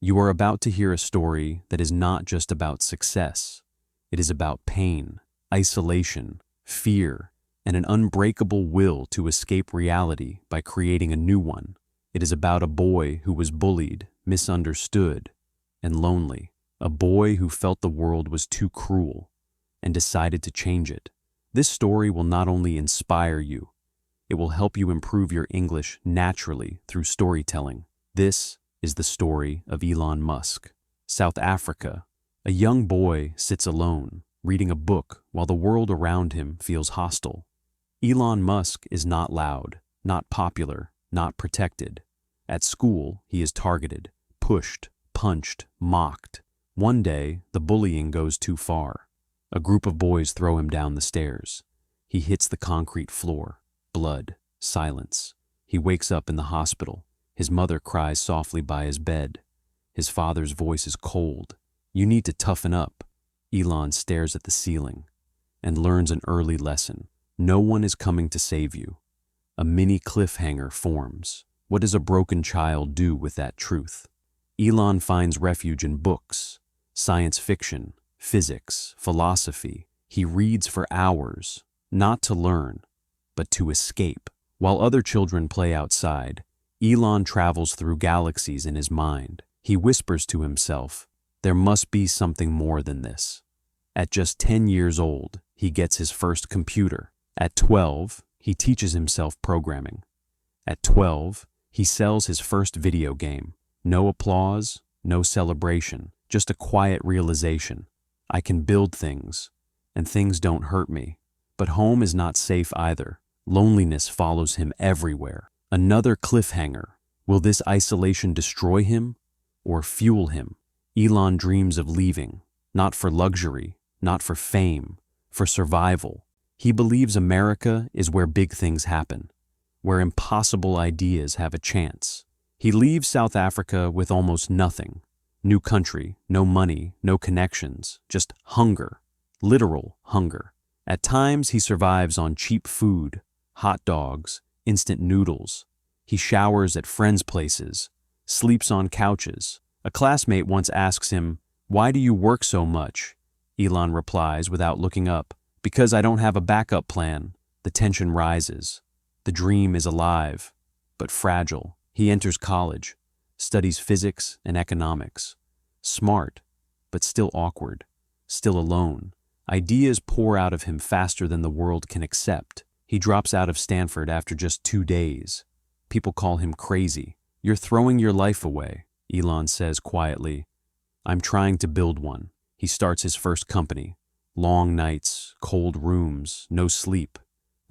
You are about to hear a story that is not just about success. It is about pain, isolation, fear, and an unbreakable will to escape reality by creating a new one. It is about a boy who was bullied, misunderstood, and lonely. A boy who felt the world was too cruel and decided to change it. This story will not only inspire you, it will help you improve your English naturally through storytelling. This is the story of Elon Musk. South Africa. A young boy sits alone, reading a book while the world around him feels hostile. Elon Musk is not loud, not popular, not protected. At school, he is targeted, pushed, punched, mocked. One day, the bullying goes too far. A group of boys throw him down the stairs. He hits the concrete floor. Blood, silence. He wakes up in the hospital. His mother cries softly by his bed. His father's voice is cold. You need to toughen up. Elon stares at the ceiling and learns an early lesson. No one is coming to save you. A mini cliffhanger forms. What does a broken child do with that truth? Elon finds refuge in books, science fiction, physics, philosophy. He reads for hours, not to learn, but to escape. While other children play outside, Elon travels through galaxies in his mind. He whispers to himself, there must be something more than this. At just 10 years old, he gets his first computer. At 12, he teaches himself programming. At 12, he sells his first video game. No applause, no celebration, just a quiet realization. I can build things, and things don't hurt me. But home is not safe either. Loneliness follows him everywhere. Another cliffhanger. Will this isolation destroy him or fuel him? Elon dreams of leaving, not for luxury, not for fame, for survival. He believes America is where big things happen, where impossible ideas have a chance. He leaves South Africa with almost nothing. New country, no money, no connections, just hunger, literal hunger. At times he survives on cheap food, hot dogs, instant noodles. He showers at friends' places, sleeps on couches. A classmate once asks him, "Why do you work so much?" Elon replies without looking up, "Because I don't have a backup plan." The tension rises. The dream is alive, but fragile. He enters college, studies physics and economics. Smart, but still awkward, still alone. Ideas pour out of him faster than the world can accept. He drops out of Stanford after just 2 days. People call him crazy. "You're throwing your life away," Elon says quietly. "I'm trying to build one." He starts his first company. Long nights, cold rooms, no sleep.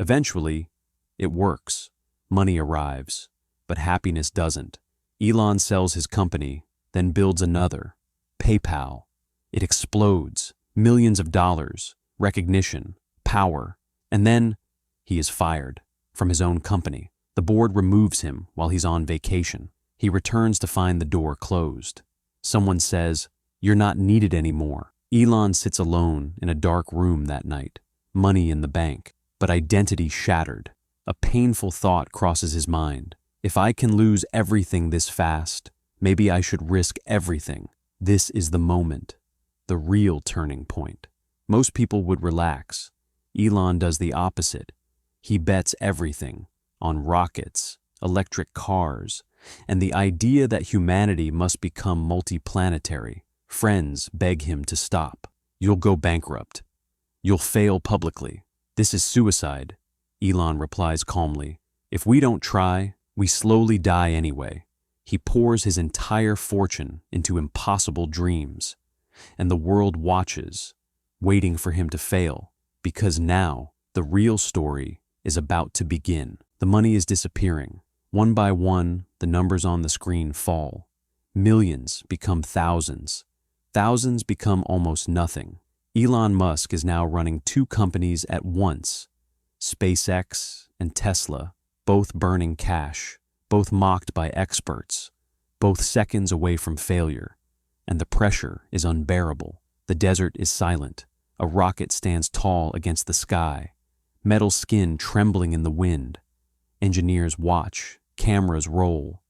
Eventually, it works. Money arrives, but happiness doesn't. Elon sells his company, then builds another. PayPal. It explodes. Millions of dollars, recognition, power, and then he is fired from his own company. The board removes him while he's on vacation. He returns to find the door closed. Someone says, "You're not needed anymore." Elon sits alone in a dark room that night, money in the bank, but identity shattered. A painful thought crosses his mind. If I can lose everything this fast, maybe I should risk everything. This is the moment. The real turning point. Most people would relax. Elon does the opposite. He bets everything on rockets, electric cars, and the idea that humanity must become multiplanetary. Friends beg him to stop. "You'll go bankrupt. You'll fail publicly. This is suicide," Elon replies calmly. "If we don't try, we slowly die anyway." He pours his entire fortune into impossible dreams. And the world watches, waiting for him to fail, because now the real story is about to begin. The money is disappearing. One by one, the numbers on the screen fall. Millions become thousands. Thousands become almost nothing. Elon Musk is now running 2 companies at once, SpaceX and Tesla, both burning cash, both mocked by experts, both seconds away from failure. And the pressure is unbearable. The desert is silent. A rocket stands tall against the sky, metal skin trembling in the wind. Engineers watch, cameras roll.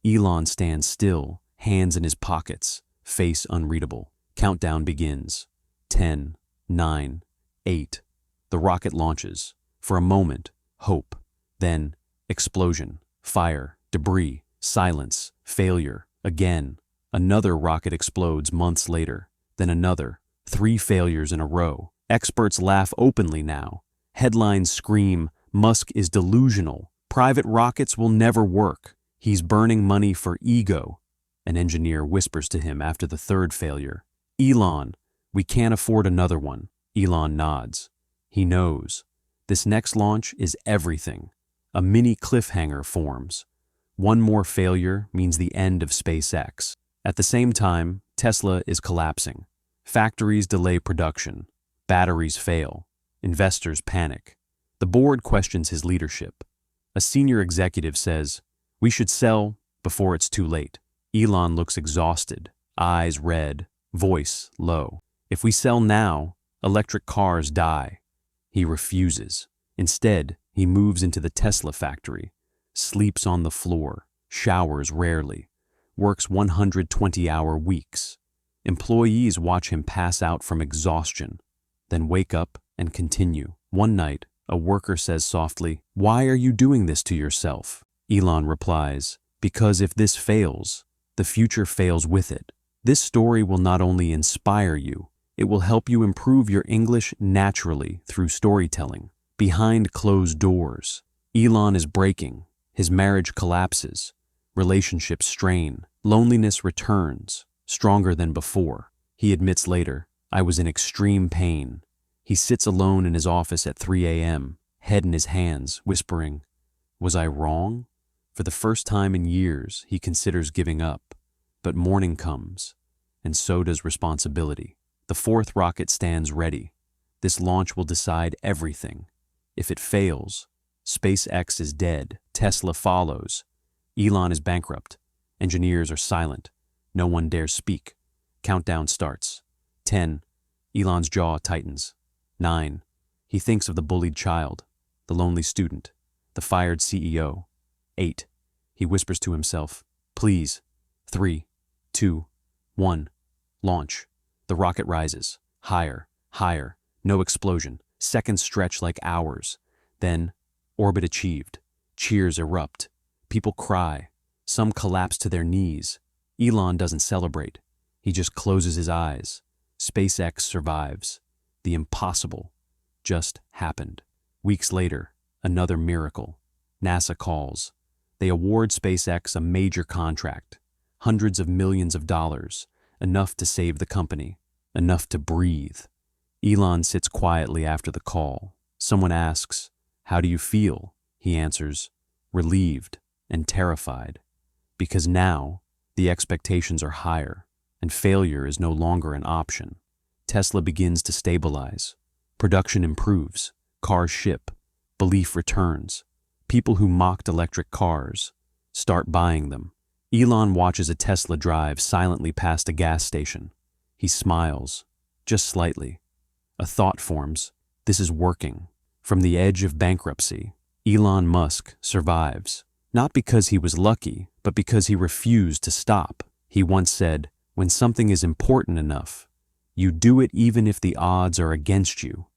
Elon stands still, hands in his pockets, face unreadable. Countdown begins. 10, 9, 8. The rocket launches. For a moment, hope. Then, explosion, fire, debris, silence, failure. Again, another rocket explodes months later. Then another. 3 failures in a row. Experts laugh openly now. Headlines scream, Musk is delusional. Private rockets will never work. He's burning money for ego. An engineer whispers to him after the 3rd failure, Elon, we can't afford another one. Elon nods. He knows. This next launch is everything. A mini cliffhanger forms. One more failure means the end of SpaceX. At the same time, Tesla is collapsing. Factories delay production. Batteries fail. Investors panic. The board questions his leadership. A senior executive says, we should sell before it's too late. Elon looks exhausted, eyes red, voice low. If we sell now, electric cars die. He refuses. Instead, he moves into the Tesla factory, sleeps on the floor, showers rarely, works 120-hour weeks. Employees watch him pass out from exhaustion, then wake up and continue. One night, a worker says softly, why are you doing this to yourself? Elon replies, because if this fails, the future fails with it. This story will not only inspire you, it will help you improve your English naturally through storytelling. Behind closed doors, Elon is breaking. His marriage collapses. Relationships strain. Loneliness returns, stronger than before. He admits later, I was in extreme pain. He sits alone in his office at 3 a.m., head in his hands, whispering, was I wrong? For the first time in years, he considers giving up. But morning comes, and so does responsibility. The 4th rocket stands ready. This launch will decide everything. If it fails, SpaceX is dead. Tesla follows. Elon is bankrupt. Engineers are silent. No one dares speak. Countdown starts. 10. Elon's jaw tightens. 9. He thinks of the bullied child, the lonely student, the fired CEO. 8. He whispers to himself, please. 3, 2, 1. Launch. The rocket rises. Higher, higher. No explosion. Seconds stretch like hours. Then, orbit achieved. Cheers erupt. People cry. Some collapse to their knees. Elon doesn't celebrate. He just closes his eyes. SpaceX survives. The impossible just happened. Weeks later, another miracle. NASA calls. They award SpaceX a major contract. Hundreds of millions of dollars. Enough to save the company. Enough to breathe. Elon sits quietly after the call. Someone asks, how do you feel? He answers, relieved and terrified. Because now, the expectations are higher, and failure is no longer an option. Tesla begins to stabilize. Production improves. Cars ship. Belief returns. People who mocked electric cars start buying them. Elon watches a Tesla drive silently past a gas station. He smiles, just slightly. A thought forms, this is working. From the edge of bankruptcy, Elon Musk survives. Not because he was lucky, but because he refused to stop. He once said, when something is important enough, you do it even if the odds are against you.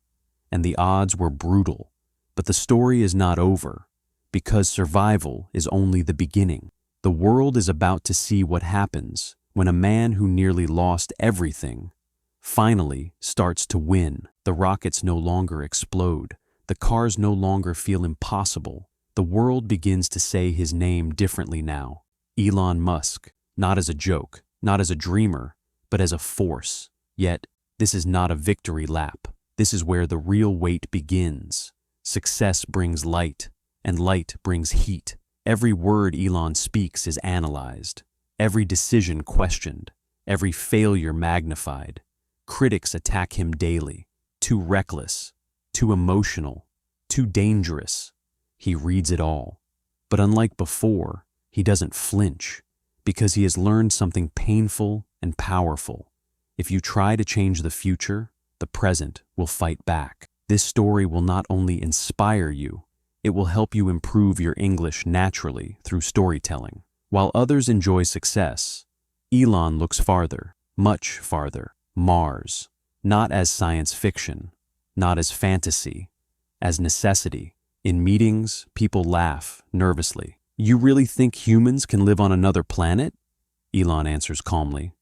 And the odds were brutal. But the story is not over, because survival is only the beginning. The world is about to see what happens when a man who nearly lost everything finally starts to win. The rockets no longer explode. The cars no longer feel impossible. The world begins to say his name differently now. Elon Musk, not as a joke, not as a dreamer, but as a force. Yet, this is not a victory lap. This is where the real weight begins. Success brings light, and light brings heat. Every word Elon speaks is analyzed. Every decision questioned. Every failure magnified. Critics attack him daily. Too reckless, too emotional, too dangerous. He reads it all. But unlike before, he doesn't flinch, because he has learned something painful and powerful. If you try to change the future, the present will fight back. This story will not only inspire you, it will help you improve your English naturally through storytelling. While others enjoy success, Elon looks farther, much farther. Mars. Not as science fiction, not as fantasy, as necessity. In meetings, people laugh nervously. You really think humans can live on another planet? Elon answers calmly.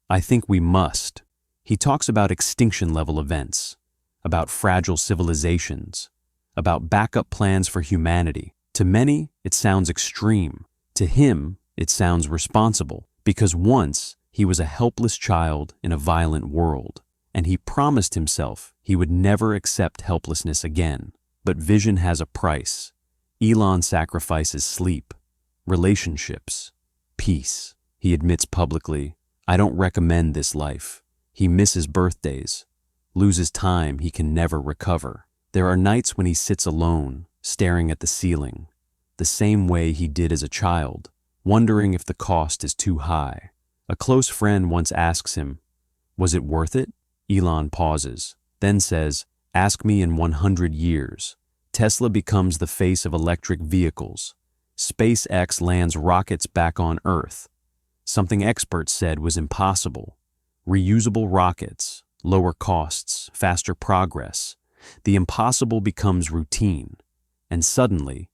I think we must. He talks about extinction-level events, about fragile civilizations, about backup plans for humanity. To many, it sounds extreme. To him, it sounds responsible, because once he was a helpless child in a violent world, and he promised himself he would never accept helplessness again. But vision has a price. Elon sacrifices sleep, relationships, peace. He admits publicly, I don't recommend this life. He misses birthdays, loses time he can never recover. There are nights when he sits alone, staring at the ceiling, the same way he did as a child, wondering if the cost is too high. A close friend once asks him, was it worth it? Elon pauses, then says, ask me in 100 years. Tesla becomes the face of electric vehicles. SpaceX lands rockets back on Earth. Something experts said was impossible. Reusable rockets, lower costs, faster progress. The impossible becomes routine. And suddenly,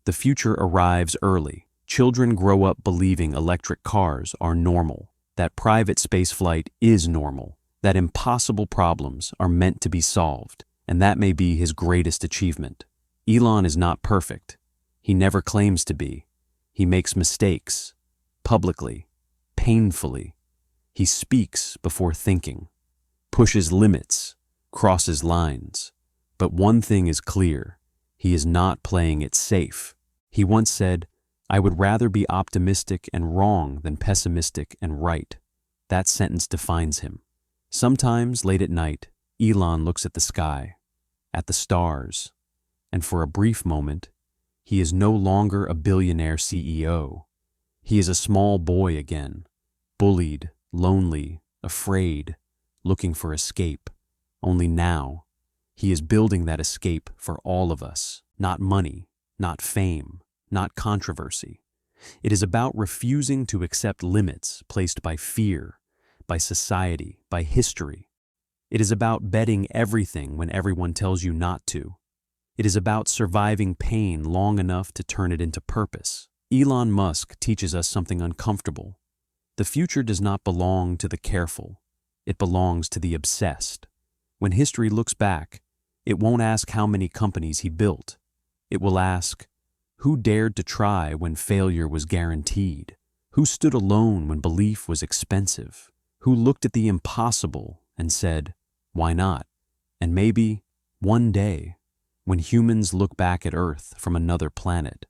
the future arrives early. Children grow up believing electric cars are normal, that private spaceflight is normal, that impossible problems are meant to be solved, and that may be his greatest achievement. Elon is not perfect. He never claims to be. He makes mistakes, publicly, painfully. He speaks before thinking, pushes limits, crosses lines. But one thing is clear, he is not playing it safe. He once said, I would rather be optimistic and wrong than pessimistic and right. That sentence defines him. Sometimes, late at night, Elon looks at the sky, at the stars, and for a brief moment, he is no longer a billionaire CEO. He is a small boy again, bullied, lonely, afraid, looking for escape. Only now, he is building that escape for all of us. Not money, not fame, not controversy. It is about refusing to accept limits placed by fear, by society, by history. It is about betting everything when everyone tells you not to. It is about surviving pain long enough to turn it into purpose. Elon Musk teaches us something uncomfortable. The future does not belong to the careful. It belongs to the obsessed. When history looks back, it won't ask how many companies he built. It will ask, who dared to try when failure was guaranteed? Who stood alone when belief was expensive? Who looked at the impossible and said, why not? And maybe, one day, when humans look back at Earth from another planet,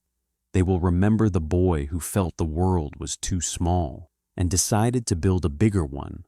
they will remember the boy who felt the world was too small and decided to build a bigger one